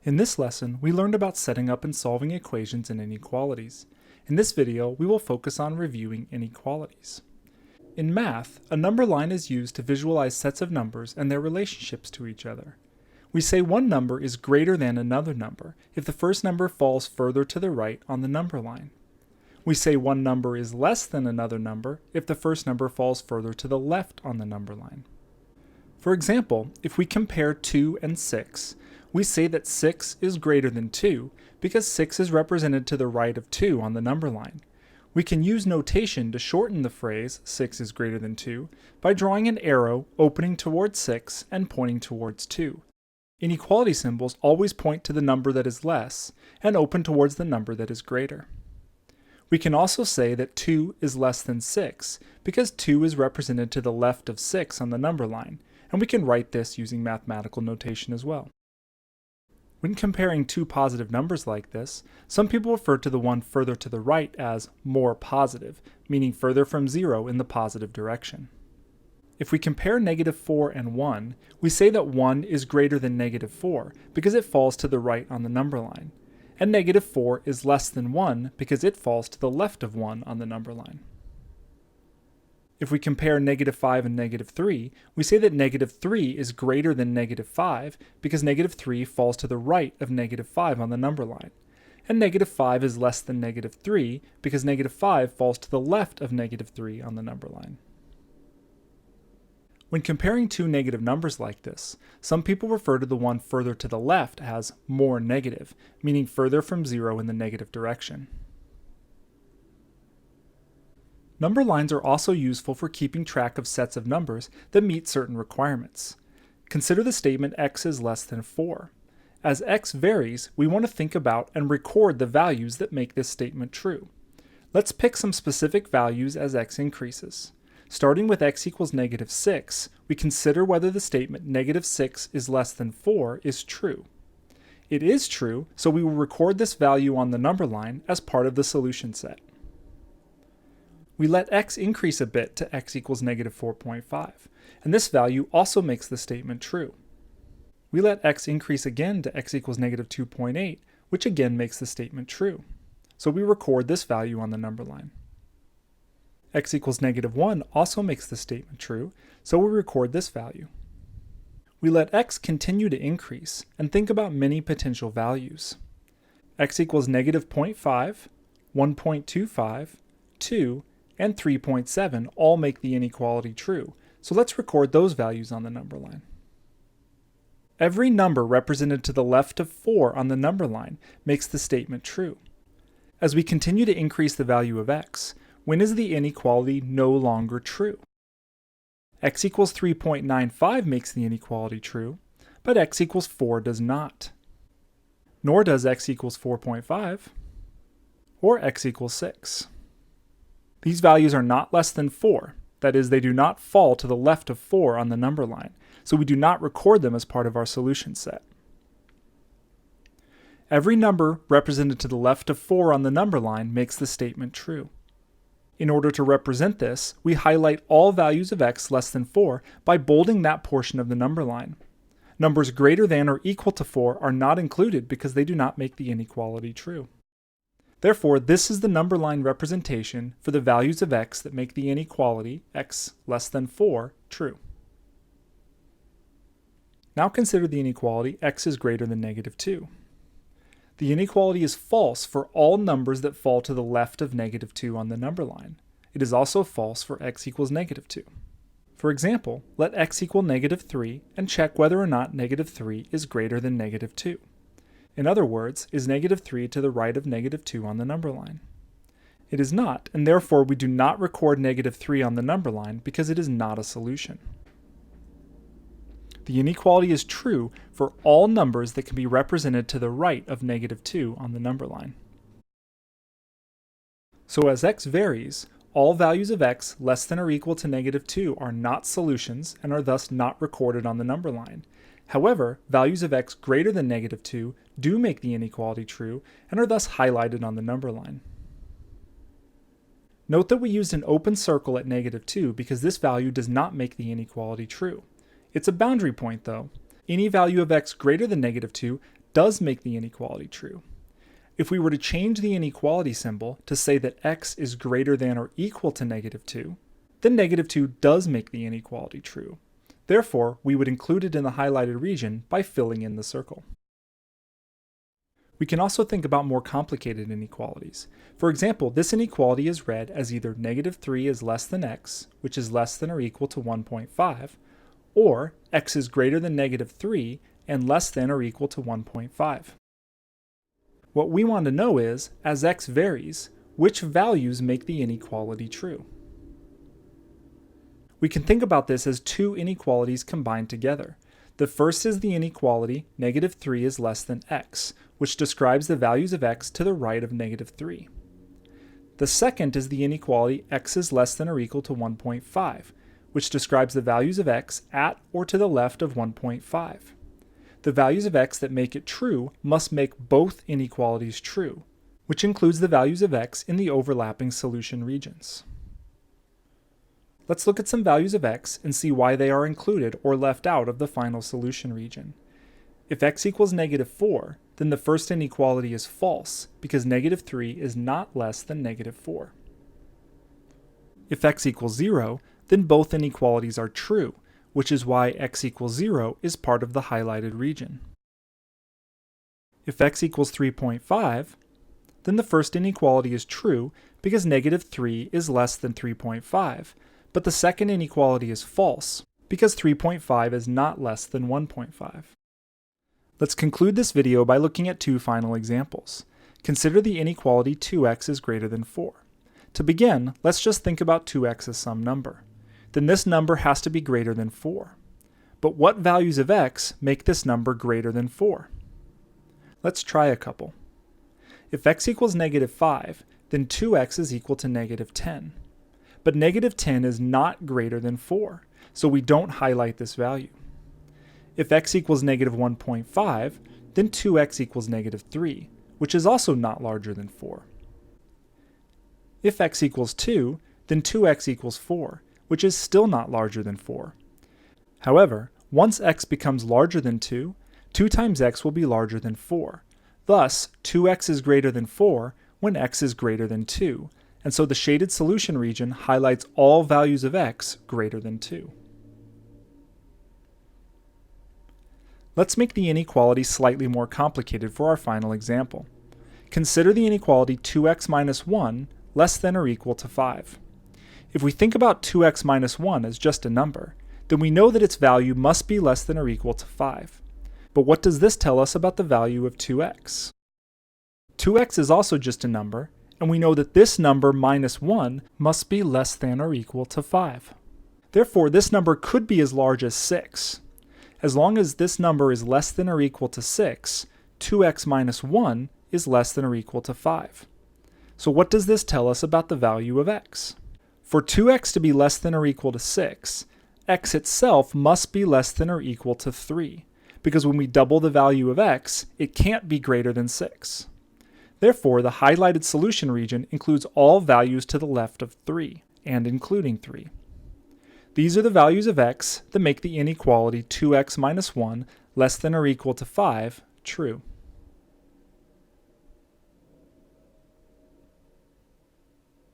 In this lesson, we learned about setting up and solving equations and inequalities. In this video, we will focus on reviewing inequalities. In math, a number line is used to visualize sets of numbers and their relationships to each other. We say one number is greater than another number if the first number falls further to the right on the number line. We say one number is less than another number if the first number falls further to the left on the number line. For example, if we compare 2 and 6, we say that 6 is greater than 2 because 6 is represented to the right of 2 on the number line. We can use notation to shorten the phrase 6 is greater than 2 by drawing an arrow opening towards 6 and pointing towards 2. Inequality symbols always point to the number that is less and open towards the number that is greater. We can also say that 2 is less than 6 because 2 is represented to the left of 6 on the number line, and we can write this using mathematical notation as well. When comparing two positive numbers like this, some people refer to the one further to the right as more positive, meaning further from 0 in the positive direction. If we compare -4 and 1, we say that 1 is greater than -4 because it falls to the right on the number line, and -4 is less than 1 because it falls to the left of 1 on the number line. If we compare -5 and -3, we say that -3 is greater than -5 because -3 falls to the right of -5 on the number line, and -5 is less than -3 because -5 falls to the left of -3 on the number line. When comparing two negative numbers like this, some people refer to the one further to the left as more negative, meaning further from 0 in the negative direction. Number lines are also useful for keeping track of sets of numbers that meet certain requirements. Consider the statement x is less than 4. As x varies, we want to think about and record the values that make this statement true. Let's pick some specific values as x increases. Starting with x equals -6, we consider whether the statement -6 is less than 4 is true. It is true, so we will record this value on the number line as part of the solution set. We let x increase a bit to x equals -4.5, and this value also makes the statement true. We let x increase again to x equals -2.8, which again makes the statement true. So we record this value on the number line. X equals -1 also makes the statement true, so we record this value. We let x continue to increase and think about many potential values. X equals -0.5, 1.25, 2, and 3.7 all make the inequality true, so let's record those values on the number line. Every number represented to the left of 4 on the number line makes the statement true. As we continue to increase the value of x, when is the inequality no longer true? X equals 3.95 makes the inequality true, but x equals 4 does not. Nor does x equals 4.5, or x equals 6. These values are not less than 4, that is, they do not fall to the left of 4 on the number line, so we do not record them as part of our solution set. Every number represented to the left of 4 on the number line makes the statement true. In order to represent this, we highlight all values of x less than 4 by bolding that portion of the number line. Numbers greater than or equal to 4 are not included because they do not make the inequality true. Therefore, this is the number line representation for the values of x that make the inequality, x less than 4, true. Now consider the inequality x is greater than -2. The inequality is false for all numbers that fall to the left of -2 on the number line. It is also false for x equals -2. For example, let x equal -3 and check whether or not -3 is greater than -2. In other words, is -3 to the right of -2 on the number line? It is not, and therefore we do not record -3 on the number line because it is not a solution. The inequality is true for all numbers that can be represented to the right of -2 on the number line. So as x varies, all values of x less than or equal to -2 are not solutions and are thus not recorded on the number line. However, values of x greater than -2 do make the inequality true and are thus highlighted on the number line. Note that we used an open circle at -2 because this value does not make the inequality true. It's a boundary point though. Any value of x greater than -2 does make the inequality true. If we were to change the inequality symbol to say that x is greater than or equal to -2, then -2 does make the inequality true. Therefore, we would include it in the highlighted region by filling in the circle. We can also think about more complicated inequalities. For example, this inequality is read as either -3 is less than x, which is less than or equal to 1.5, or x is greater than -3 and less than or equal to 1.5. What we want to know is, as x varies, which values make the inequality true? We can think about this as two inequalities combined together. The first is the inequality -3 is less than x, which describes the values of x to the right of -3. The second is the inequality x is less than or equal to 1.5, which describes the values of x at or to the left of 1.5. The values of x that make it true must make both inequalities true, which includes the values of x in the overlapping solution regions. Let's look at some values of x and see why they are included or left out of the final solution region. If x equals -4, then the first inequality is false because -3 is not less than -4. If x equals 0, then both inequalities are true, which is why x equals 0 is part of the highlighted region. If x equals 3.5, then the first inequality is true because -3 is less than 3.5, but the second inequality is false because 3.5 is not less than 1.5. Let's conclude this video by looking at two final examples. Consider the inequality 2x is greater than 4. To begin, let's just think about 2x as some number. Then this number has to be greater than 4. But what values of x make this number greater than 4? Let's try a couple. If x equals -5, then 2x is equal to -10. But -10 is not greater than 4, so we don't highlight this value. If x equals -1.5, then 2x equals -3, which is also not larger than 4. If x equals 2, then 2x equals 4, which is still not larger than 4. However, once x becomes larger than 2, 2 times x will be larger than 4. Thus, 2x is greater than 4 when x is greater than 2, and so the shaded solution region highlights all values of x greater than 2. Let's make the inequality slightly more complicated for our final example. Consider the inequality 2x minus 1 less than or equal to 5. If we think about 2x minus 1 as just a number, then we know that its value must be less than or equal to 5. But what does this tell us about the value of 2x? 2x is also just a number, and we know that this number minus 1 must be less than or equal to 5. Therefore, this number could be as large as 6. As long as this number is less than or equal to 6, 2x minus 1 is less than or equal to 5. So what does this tell us about the value of x? For 2x to be less than or equal to 6, x itself must be less than or equal to 3, because when we double the value of x, it can't be greater than 6. Therefore, the highlighted solution region includes all values to the left of 3, and including 3. These are the values of x that make the inequality 2x minus 1 less than or equal to 5 true.